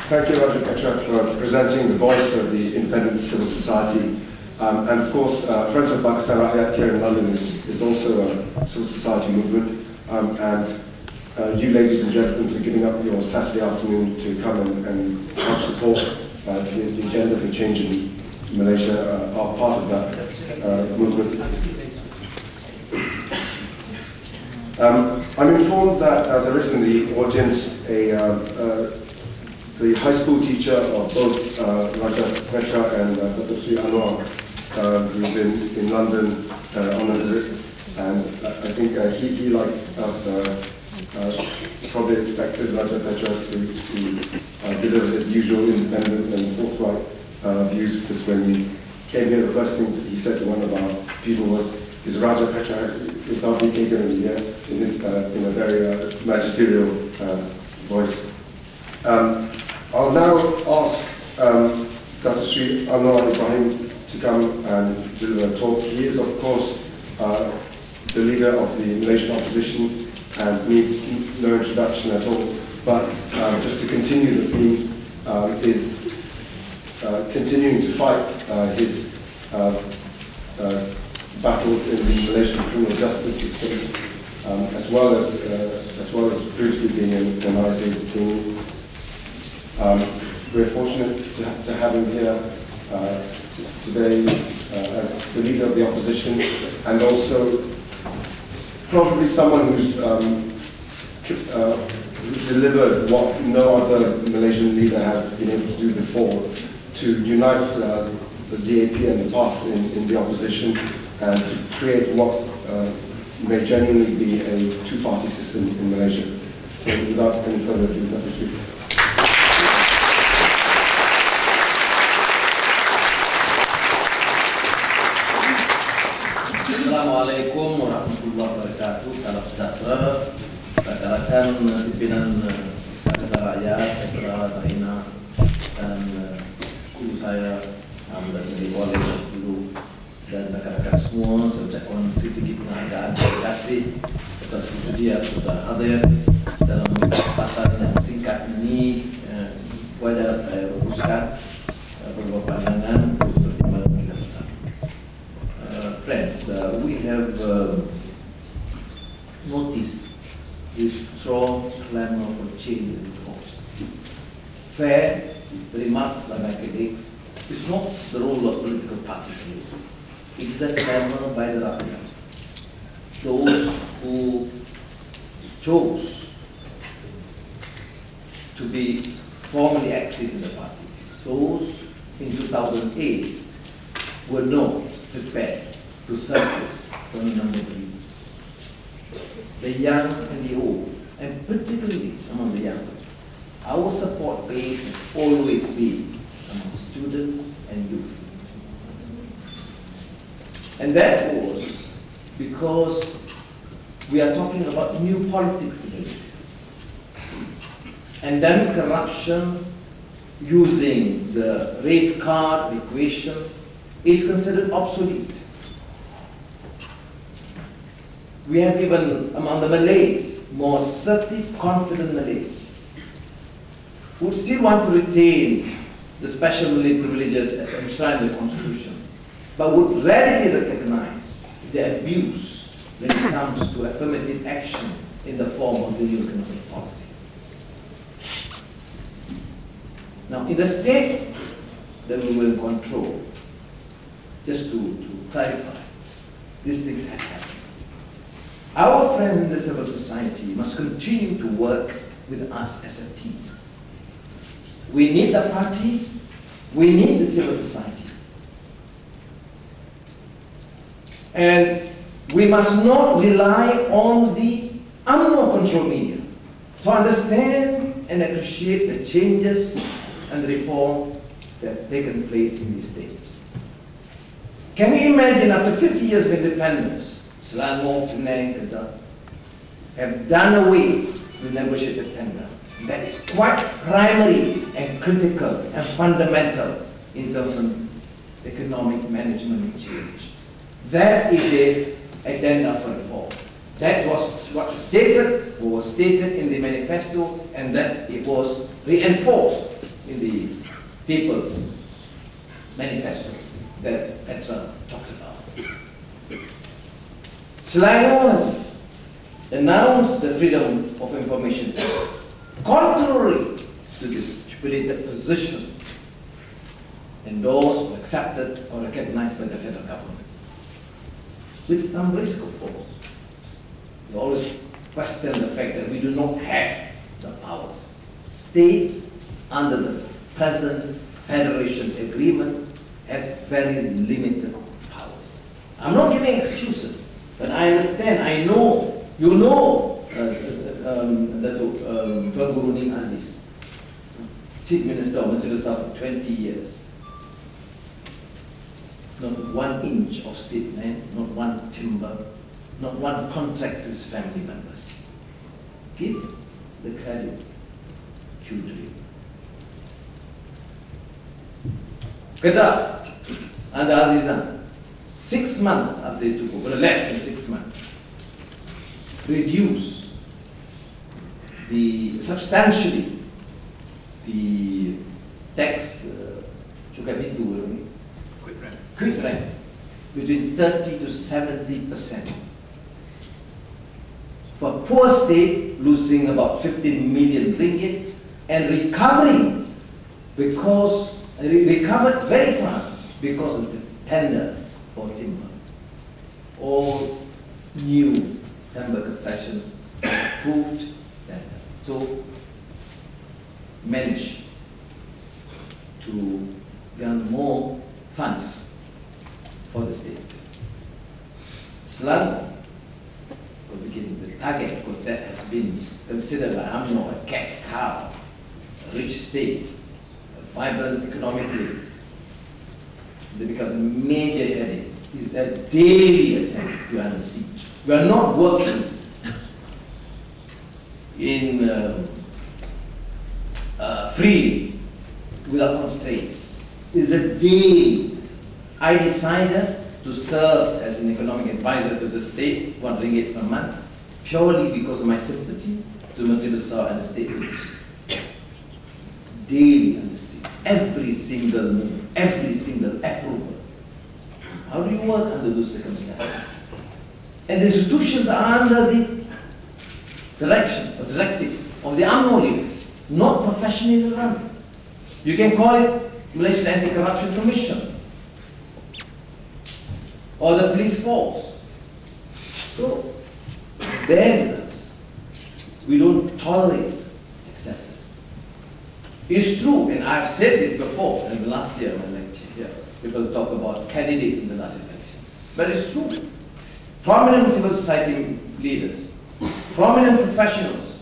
Thank you, Raja Petra, for presenting the voice of the independent civil society. And of course, Friends of Pakatan Rakyat here in London is also a civil society movement. And you ladies and gentlemen for giving up your Saturday afternoon to come and help support the agenda for change in Malaysia are part of that movement. I'm informed that there is in the audience the high school teacher of both Raja Petra and Dr. Anwar, who is in London on a visit, and I think he like us, probably expected Raja Petra to deliver his usual independent and forthright views, because when he came here, the first thing that he said to one of our people was, "Is Raja Petra without me taken here?" in this in a very magisterial voice. I'll now ask Dr. Sri Anwar Ibrahim to come and deliver a talk. He is, of course, the leader of the Malaysian opposition and needs no introduction at all. But just to continue the theme, is continuing to fight his battles in the Malaysian criminal justice system, as well as previously being an ISA detainee. We're fortunate to have him here today as the leader of the opposition, and also probably someone who's delivered what no other Malaysian leader has been able to do before, to unite the DAP and the PAS in the opposition, and to create what may genuinely be a two-party system in Malaysia. So without any further ado, Dr. Sri. Assalamualaikum warahmatullahi wabarakatuh. Salam sejahtera rekan-rekan pimpinan Pakatan Rakyat, Petra, Raina, dan guru saya dari college dulu, dan rekan-rekan semua. Saya ucapkan sedikit penghargaan, terima kasih atas bersedia sudah hadir dalam kesempatan yang singkat ini. Wajar saya rumuskan beberapa pandangan untuk pertimbangan kita bersama. Friends, we have noticed this strong clamor for change and reform. Fair, very much like academics, is not the role of political parties. It is a clamor by the Rakyat. Those who chose to be formally active in the party, those in 2008 were not prepared to surface for a number of reasons. The young and the old, and particularly among the young, our support base has always been among students and youth. And that was because we are talking about new politics in Malaysia. Endemic corruption using the race card equation is considered obsolete. We have even among the Malays, more assertive, confident Malays, who still want to retain the special Malay privileges as enshrined in the Constitution, but would readily recognize the abuse when it comes to affirmative action in the form of the new economic policy. Now, in the states that we will control, just to clarify, these things have happened. Our friends in the civil society must continue to work with us as a team. We need the parties, we need the civil society. And we must not rely on the unknown control media to understand and appreciate the changes and the reform that have taken place in these states. Can you imagine after 50 years of independence, Selangor, Penang, Kedah have done away with negotiated tender? That is quite primary and critical and fundamental in terms of economic management and change. That is the agenda for reform. That was what was stated in the manifesto, and that it was reinforced in the People's Manifesto that Petra talked about. Selangor has announced the Freedom of Information Act, contrary to this stipulated position, endorsed or accepted or recognized by the federal government. With some risk, of course. We always question the fact that we do not have the powers. State, under the present Federation Agreement, has very limited powers. I'm not giving excuses, but I understand, I know, you know, Tuan Guru Ning Aziz, Chief Minister of Malaysia for 20 years. Not 1 inch of state land, not one timber, not one contract to his family members. Give the credit hugely. Kedah, under Azizan, 6 months after he took over, less than 6 months, reduce substantially the tax, quit rent, between 30 to 70%. For a poor state, losing about 15 million ringgit and recovering because recovered very fast because of the tender for timber. All new timber concessions approved tender. So managed to garner more funds for the state. Selangor will begin the target because that has been considered by UMNO a cash cow, a rich state, vibrant economically. It becomes a major headache. It's a daily attempt to under siege. We are not working in free, without constraints. It's a daily. I decided to serve as an economic advisor to the state, 1 ringgit per month, purely because of my sympathy to Menteri Besar and the state leadership. Daily under siege, every single move, every single approval. How do you work under those circumstances? And the institutions are under the direction or directive of the UMNO leaders, not professionally run. You can call it Malaysian Anti-Corruption Commission or the police force. So, bear with us. We don't tolerate excesses. It's true, and I've said this before in the last year, my lecture here. People talk about candidates in the last elections. But it's true. Prominent civil society leaders, prominent professionals,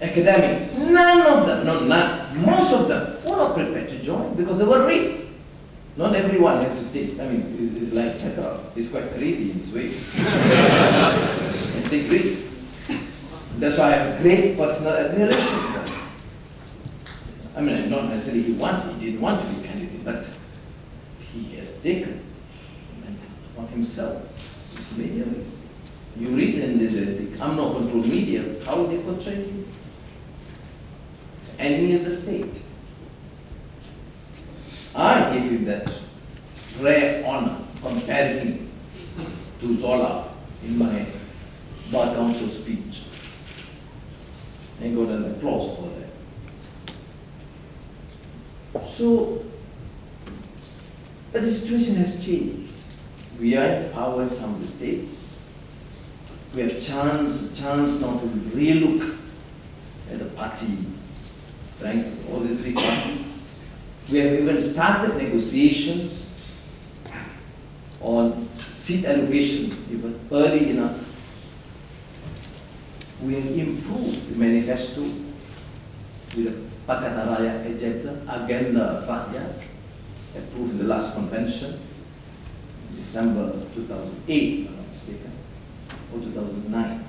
academic, none of them, not none, most of them were not prepared to join because there were risks. Not everyone has to take, it's like Petra, he's quite crazy in his ways. And take risks. That's why I have great personal admiration for him. Not necessarily he didn't want to be a candidate, but he has taken on himself this major risk. You read in the UMNO controlled media how they portray him. He's an enemy of the state. I gave him that rare honor, comparing him to Zola in my Bar Council speech. And got an applause for that. So, but the situation has changed. We are in power in some of the states. We have chance now to relook at the party strength of all these three parties. We have even started negotiations on seat allocation even early enough. We have improved the manifesto with the Pakatan Rakyat agenda Rakyat, approved in the last convention, December 2008, if I'm not mistaken, or 2009.